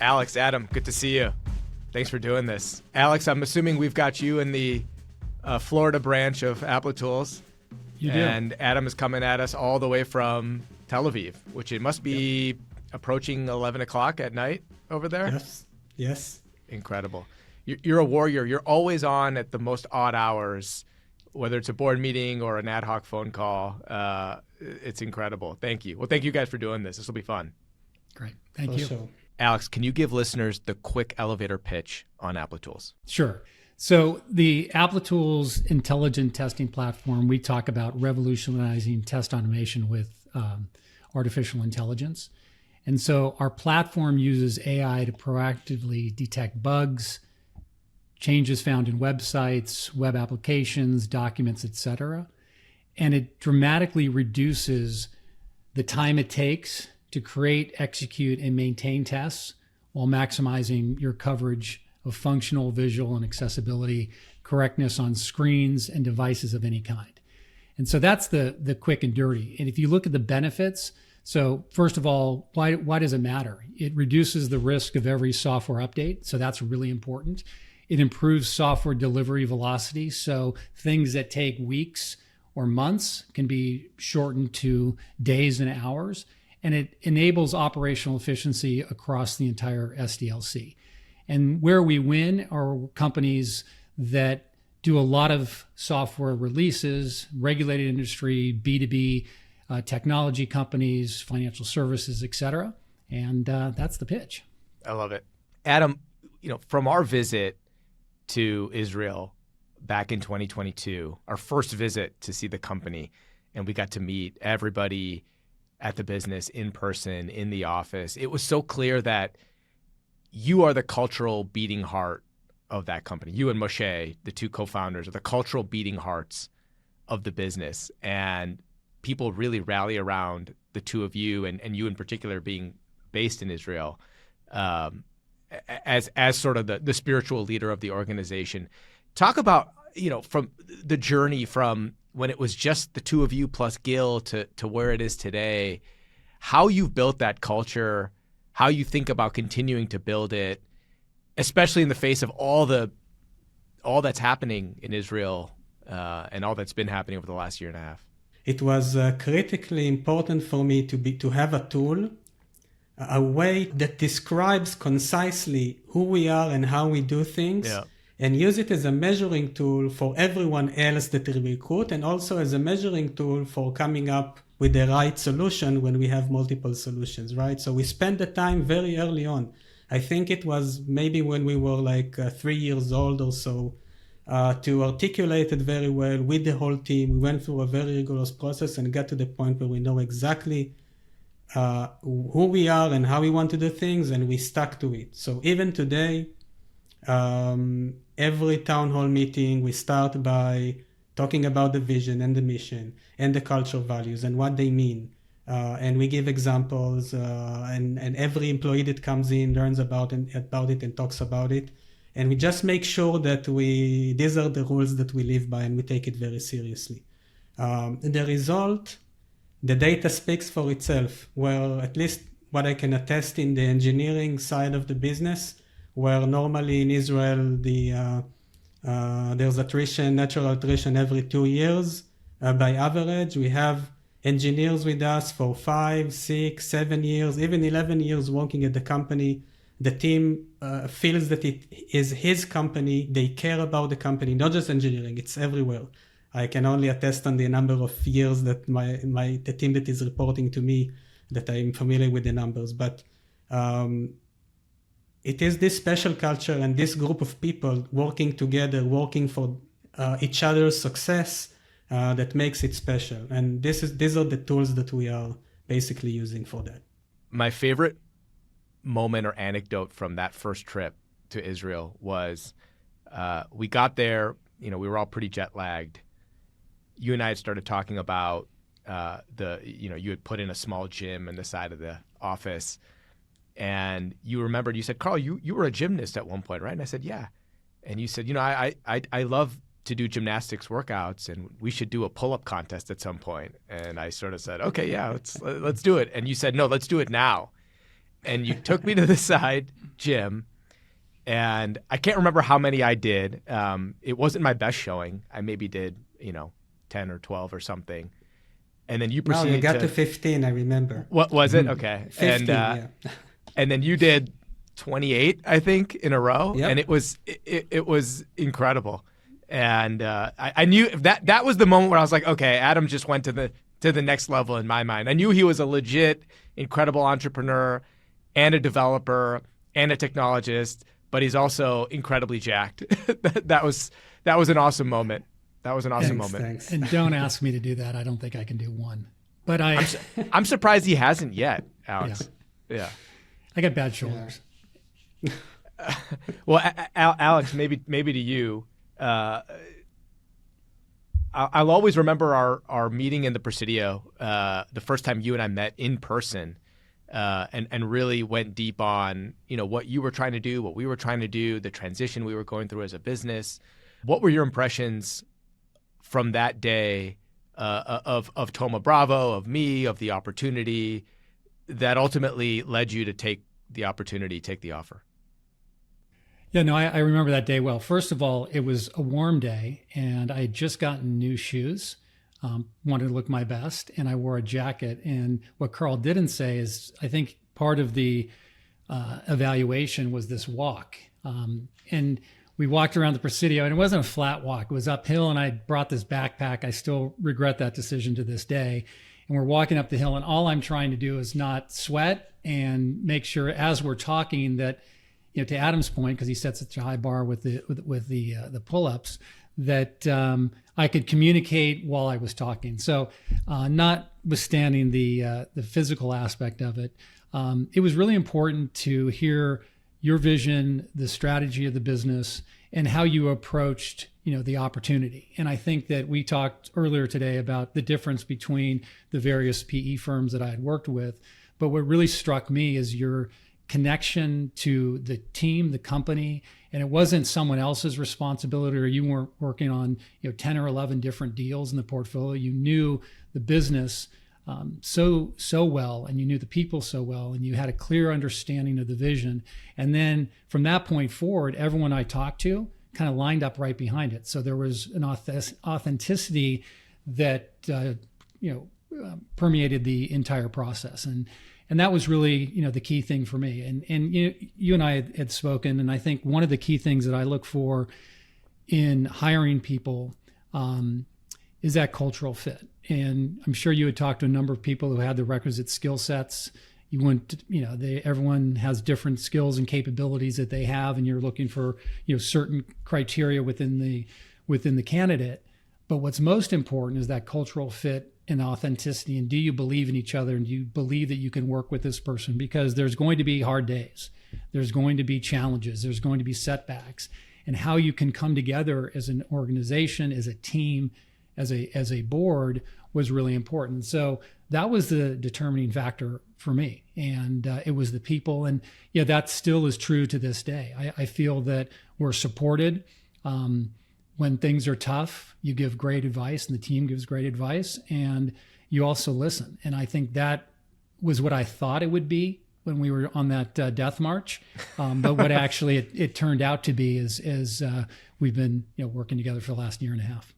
Alex, Adam, good to see you. Thanks for doing this. Alex, I'm assuming we've got you in the Florida branch of Applitools. You do. And Adam is coming at us all the way from Tel Aviv, which it must be approaching 11 o'clock at night over there. Yes. Incredible. You're a warrior. You're always on at the most odd hours, whether it's a board meeting or an ad hoc phone call. It's incredible. Thank you. Well, thank you guys for doing this. This will be fun. Great. Thank you. Sure. Alex, can you give listeners the quick elevator pitch on Applitools? Sure. So the Applitools intelligent testing platform, we talk about revolutionizing test automation with artificial intelligence. And so our platform uses AI to proactively detect bugs, changes found in websites, web applications, documents, etc. And it dramatically reduces the time it takes to create, execute, and maintain tests while maximizing your coverage of functional, visual, and accessibility, correctness on screens and devices of any kind. And so that's the quick and dirty. And if you look at the benefits, so first of all, why does it matter? It reduces the risk of every software update. So that's really important. It improves software delivery velocity. So things that take weeks or months can be shortened to days and hours. And it enables operational efficiency across the entire SDLC. And where we win are companies that do a lot of software releases, regulated industry, B2B, technology companies, financial services, et cetera. And that's the pitch. I love it. Adam, from our visit to Israel back in 2022, our first visit to see the company, and we got to meet everybody at the business in person, in the office. It was so clear that you are the cultural beating heart of that company. You and Moshe, the two co-founders, are the cultural beating hearts of the business. And people really rally around the two of you, and you in particular being based in Israel, as sort of the spiritual leader of the organization. Talk about, from the journey from when it was just the two of you plus Gil to where it is today, how you've built that culture, how you think about continuing to build it, especially in the face of all that's happening in Israel and all that's been happening over the last year and a half. It was critically important for me to have a tool, a way that describes concisely who we are and how we do things. Yeah. And use it as a measuring tool for everyone else that we recruit, and also as a measuring tool for coming up with the right solution when we have multiple solutions, right? So we spent the time very early on. I think it was maybe when we were like 3 years old or so, to articulate it very well with the whole team. We went through a very rigorous process and got to the point where we know exactly who we are and how we want to do things, and we stuck to it. So even today, every town hall meeting, we start by talking about the vision and the mission and the cultural values and what they mean. And we give examples, and every employee that comes in learns about it and talks about it. And we just make sure that these are the rules that we live by, and we take it very seriously. The result, the data speaks for itself, where at least what I can attest in the engineering side of the business, where normally in Israel, there's natural attrition every 2 years. By average, we have engineers with us for 5, 6, 7 years, even 11 years working at the company. The team feels that it is his company. They care about the company, not just engineering, it's everywhere. I can only attest on the number of years that the team that is reporting to me, that I'm familiar with the numbers. But it is this special culture and this group of people working together, working for each other's success that makes it special. And these are the tools that we are basically using for that. My favorite moment or anecdote from that first trip to Israel was we got there, we were all pretty jet lagged. You and I had started talking about you had put in a small gym in the side of the office. And you remembered, you said, Carl, you were a gymnast at one point, right? And I said, yeah. And you said, I love to do gymnastics workouts, and we should do a pull-up contest at some point. And I sort of said, okay, yeah, let's do it. And you said, no, let's do it now. and you took me to the side, Jim, and I can't remember how many I did. It wasn't my best showing. I maybe did, 10 or 12 or something. And then you proceeded No, you got to 15, I remember. What was it? Okay. 15, yeah. And then you did 28, I think, in a row. Yep. And it was incredible. And I knew that was the moment where I was like, okay, Adam just went to the next level in my mind. I knew he was a legit, incredible entrepreneur and a developer and a technologist, but he's also incredibly jacked. That was an awesome moment. That was an awesome moment. Thanks. And don't ask me to do that. I don't think I can do one. But I'm surprised he hasn't yet, Alex. Yeah. I got bad shoulders. Yeah. Well, Alex, maybe to you, I'll always remember our meeting in the Presidio, the first time you and I met in person, and really went deep on what you were trying to do, what we were trying to do, the transition we were going through as a business. What were your impressions from that day of Thoma Bravo, of me, of the opportunity that ultimately led you to take the opportunity, take the offer? Yeah, no, I remember that day well. First of all, it was a warm day, and I had just gotten new shoes, wanted to look my best, and I wore a jacket. And what Carl didn't say is, I think part of the evaluation was this walk. And we walked around the Presidio, and it wasn't a flat walk. It was uphill, and I brought this backpack. I still regret that decision to this day. And we're walking up the hill, and all I'm trying to do is not sweat and make sure as we're talking that, to Adam's point, because he sets such a high bar with the pull-ups, that I could communicate while I was talking. So notwithstanding the physical aspect of it, it was really important to hear your vision, the strategy of the business, and how you approached, the opportunity. And I think that we talked earlier today about the difference between the various PE firms that I had worked with. But what really struck me is your connection to the team, the company, and it wasn't someone else's responsibility, or you weren't working on 10 or 11 different deals in the portfolio. You knew the business so well, and you knew the people so well, and you had a clear understanding of the vision. And then from that point forward, everyone I talked to kind of lined up right behind it. So there was an authenticity that permeated the entire process, and that was really the key thing for me. And you and I had spoken, and I think one of the key things that I look for in hiring people is that cultural fit. And I'm sure you had talked to a number of people who had the requisite skill sets. You wouldn't, everyone has different skills and capabilities that they have, and you're looking for, certain criteria within the candidate. But what's most important is that cultural fit and authenticity. And do you believe in each other? And do you believe that you can work with this person? Because there's going to be hard days. There's going to be challenges. There's going to be setbacks. And how you can come together as an organization, as a team, as a board was really important. So that was the determining factor for me. And it was the people. And that still is true to this day. I feel that we're supported. When things are tough, you give great advice, and the team gives great advice, and you also listen. And I think that was what I thought it would be when we were on that death march. But what actually it turned out to be is we've been working together for the last year and a half.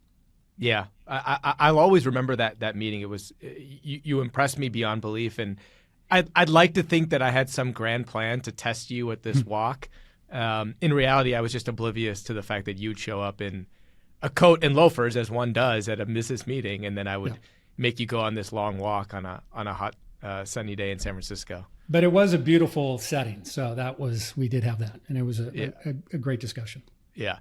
Yeah, I'll always remember that meeting. It was you impressed me beyond belief, and I'd like to think that I had some grand plan to test you at this walk. In reality, I was just oblivious to the fact that you'd show up in a coat and loafers, as one does at a business meeting, and then I would make you go on this long walk on a hot sunny day in San Francisco. But it was a beautiful setting, so we did have that, and it was a great discussion. Yeah,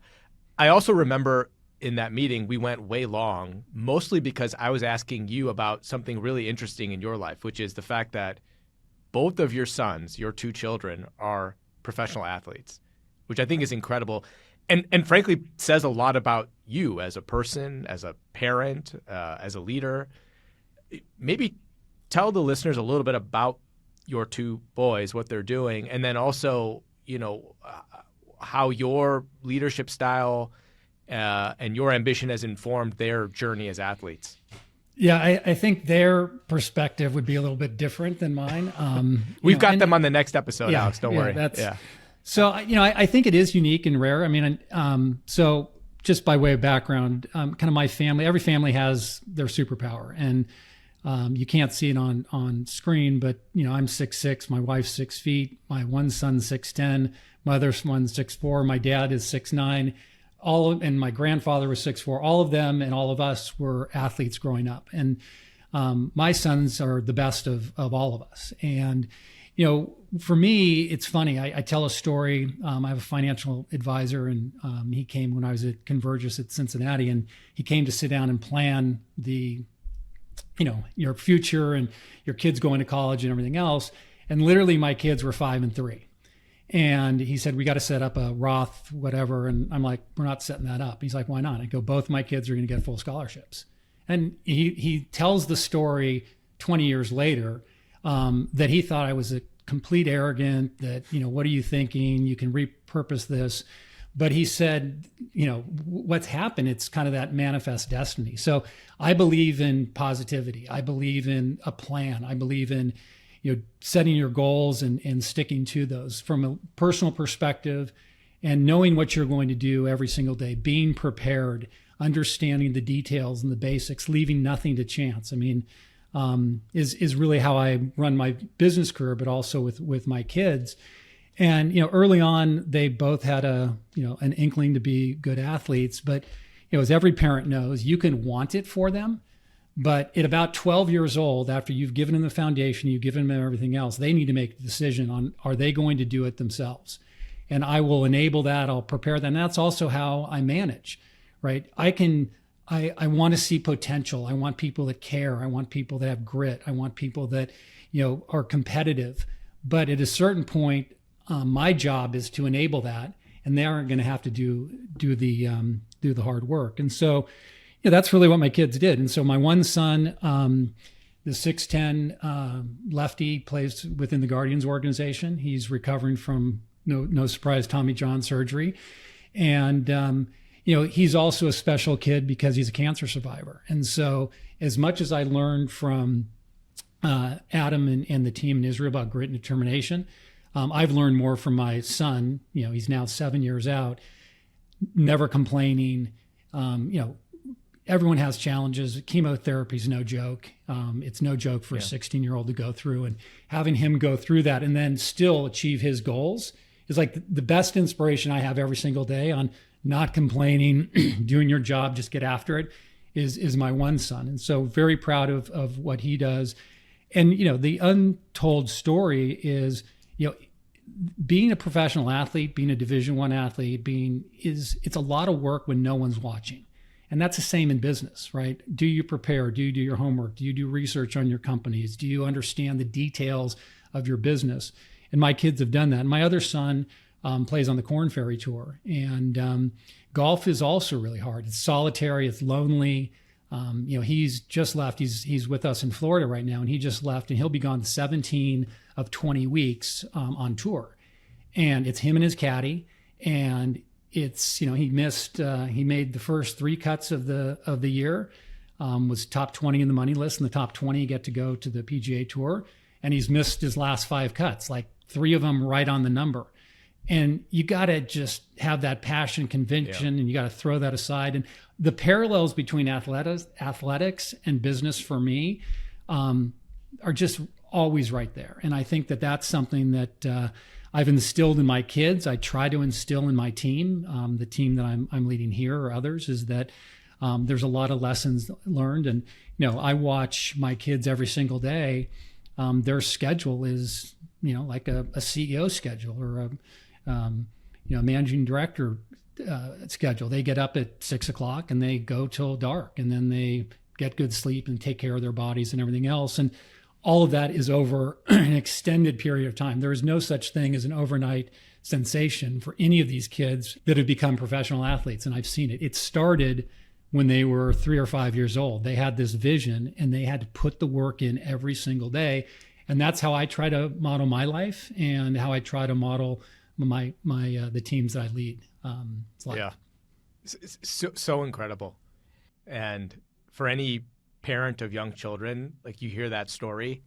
I also remember in that meeting we went way long, mostly because I was asking you about something really interesting in your life, which is the fact that both of your sons, your two children, are professional athletes, which I think is incredible, and frankly says a lot about you as a person, as a parent, as a leader. Maybe tell the listeners a little bit about your two boys, what they're doing, and then also, how your leadership style and your ambition has informed their journey as athletes. Yeah, I think their perspective would be a little bit different than mine. We've got them on the next episode, yeah, Alex. Don't worry. Yeah. So, I think it is unique and rare. I mean, so just by way of background, kind of my family, every family has their superpower, and you can't see it on screen, but I'm 6'6", my wife's 6 feet, my one son's 6'10", my other son's 6'4", my dad is 6'9", and my grandfather was 6'4". All of them and all of us were athletes growing up, and my sons are the best of all of us. And for me, it's funny. I tell a story. I have a financial advisor, and he came when I was at Convergys at Cincinnati, and he came to sit down and plan your future and your kids going to college and everything else. And literally my kids were 5 and 3. And he said, we got to set up a Roth, whatever. And I'm like, we're not setting that up. He's like, why not? I go, both my kids are going to get full scholarships. And he tells the story 20 years later that he thought I was a complete arrogant, that, what are you thinking? You can repurpose this. But he said, what's happened, it's kind of that manifest destiny. So I believe in positivity. I believe in a plan. I believe in setting your goals and sticking to those from a personal perspective, and knowing what you're going to do every single day, being prepared, understanding the details and the basics, leaving nothing to chance. I mean, is really how I run my business career, but also with my kids. And, early on, they both had an inkling to be good athletes, but, as every parent knows, you can want it for them. But at about 12 years old, after you've given them the foundation, you've given them everything else, they need to make a decision on, are they going to do it themselves? And I will enable that. I'll prepare them. And that's also how I manage, right? I want to see potential. I want people that care. I want people that have grit. I want people that, are competitive. But at a certain point, my job is to enable that, and they aren't going to have to do the hard work. And so, that's really what my kids did. And so my one son, the 6'10", lefty, plays within the Guardians organization. He's recovering from, no surprise, Tommy John surgery. And, he's also a special kid because he's a cancer survivor. And so as much as I learned from Adam and the team in Israel about grit and determination, I've learned more from my son. He's now 7 years out, never complaining. Everyone has challenges. Chemotherapy is no joke. It's no joke for a 16-year-old to go through, and having him go through that and then still achieve his goals is like the best inspiration I have every single day on not complaining, doing your job, just get after it, is my one son. And so very proud of what he does. And, the untold story is, being a professional athlete, being a Division I athlete, it's a lot of work when no one's watching. And that's the same in business, right? Do you prepare? Do you do your homework? Do you do research on your companies? Do you understand the details of your business? And my kids have done that. And my other son plays on the Corn Ferry Tour. And golf is also really hard. It's solitary. It's lonely. He's just left. He's with us in Florida right now, and he just left, and he'll be gone 17 of 20 weeks on tour. And it's him and his caddy. And it's, he made the first 3 cuts of the year, was top 20 in the money list, and the top 20 get to go to the PGA Tour. And he's missed his last 5 cuts, like 3 of them right on the number. And you got to just have that passion, conviction, and you got to throw that aside. And the parallels between athletics and business for me are just always right there. And I think that that's something that I've instilled in my kids. I try to instill in my team, the team that I'm leading here or others, is that there's a lot of lessons learned. And, I watch my kids every single day. Their schedule is, like a CEO schedule or a managing director schedule. They get up at 6 o'clock and they go till dark, and then they get good sleep and take care of their bodies and everything else. And all of that is over an extended period of time. There is no such thing as an overnight sensation for any of these kids that have become professional athletes. And I've seen it. It started when they were 3 or 5 years old. They had this vision and they had to put the work in every single day. And that's how I try to model my life and how I try to model the teams that I lead. Yeah, so incredible. And for any parent of young children, like you hear that story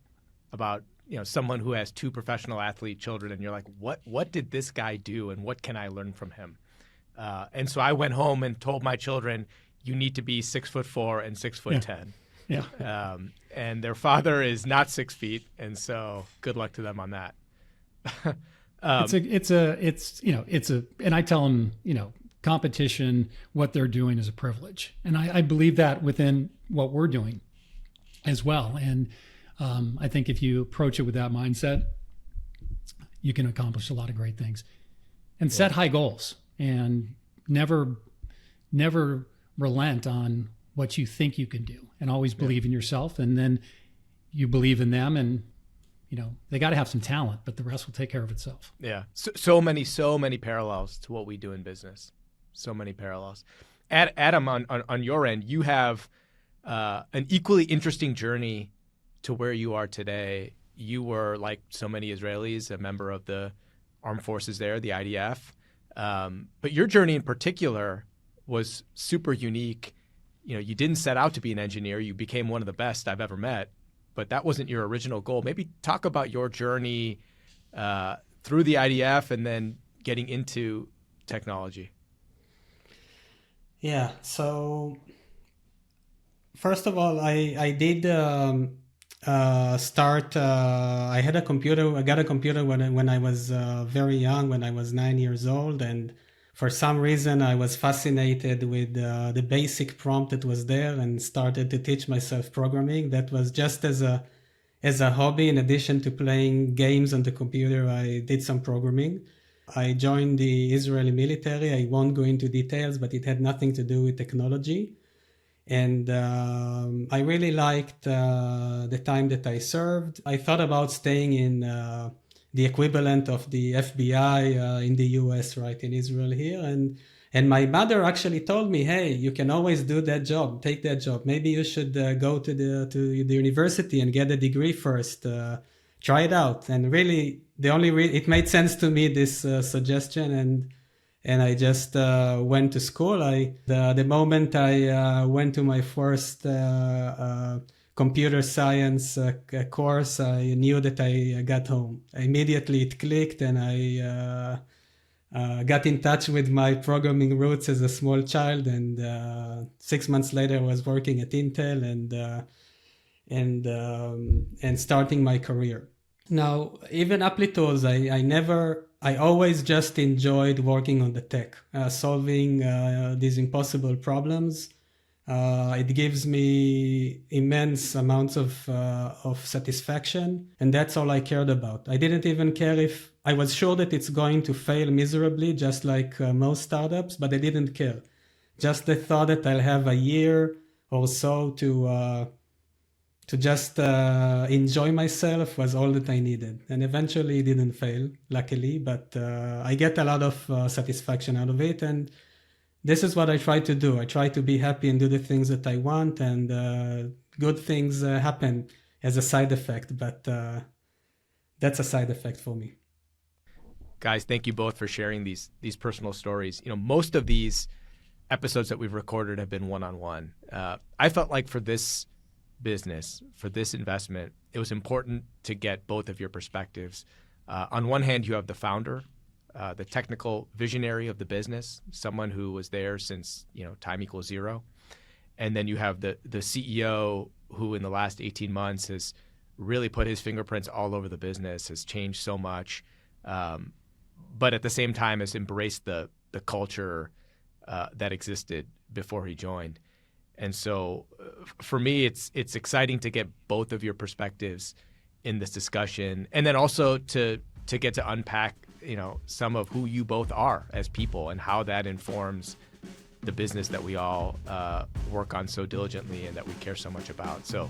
about, someone who has 2 professional athlete children, and you're like, what did this guy do, and what can I learn from him? And so I went home and told my children, you need to be 6'4" and 6'10". Yeah. And their father is not 6 feet, and so good luck to them on that. And I tell them, competition, what they're doing is a privilege. And I believe that within what we're doing as well. And I think if you approach it with that mindset, you can accomplish a lot of great things. And set high goals and never relent on what you think you can do, and always believe in yourself. And then you believe in them, and they got to have some talent, but the rest will take care of itself. Yeah. So many parallels to what we do in business. So many parallels. Adam, on your end, you have an equally interesting journey to where you are today. You were, like so many Israelis, a member of the armed forces there, the IDF. But your journey in particular was super unique. You didn't set out to be an engineer. You became one of the best I've ever met, but that wasn't your original goal. Maybe talk about your journey through the IDF and then getting into technology. Yeah. So first of all, I did start. I had a computer. I got a computer when I was very young, when I was 9 years old, and for some reason I was fascinated with the basic prompt that was there, and started to teach myself programming. That was just as a hobby. In addition to playing games on the computer, I did some programming. I joined the Israeli military. I won't go into details, but it had nothing to do with technology. And I really liked the time that I served. I thought about staying in the equivalent of the FBI in the US, right, in Israel here. And my mother actually told me, hey, you can always do that job, take that job. Maybe you should go to the university and get a degree first. Try it out. And really, it made sense to me, this suggestion, and I just went to school. The moment I went to my first computer science course, I knew that I got home. Immediately it clicked, and I got in touch with my programming roots as a small child. And 6 months later, I was working at Intel and starting my career. Now, even Applitools, I always just enjoyed working on the tech, solving these impossible problems. It gives me immense amounts of satisfaction, and that's all I cared about. I didn't even care if I was sure that it's going to fail miserably, just like most startups, but I didn't care. Just the thought that I'll have a year or so to just enjoy myself was all that I needed. And eventually it didn't fail, luckily, but I get a lot of satisfaction out of it. And this is what I try to do. I try to be happy and do the things that I want, and good things happen as a side effect, but that's a side effect for me. Guys, thank you both for sharing these personal stories. Most of these episodes that we've recorded have been one-on-one. I felt like for this business, for this investment, it was important to get both of your perspectives. On one hand, you have the founder, the technical visionary of the business, someone who was there since time equals zero. And then you have the CEO who in the last 18 months has really put his fingerprints all over the business, has changed so much, but at the same time has embraced the culture that existed before he joined. And so for me, it's exciting to get both of your perspectives in this discussion, and then also to get to unpack some of who you both are as people and how that informs the business that we all work on so diligently and that we care so much about. So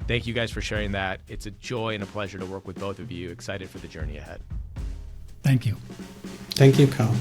thank you guys for sharing that. It's a joy and a pleasure to work with both of you. Excited for the journey ahead. Thank you. Thank you, Carl.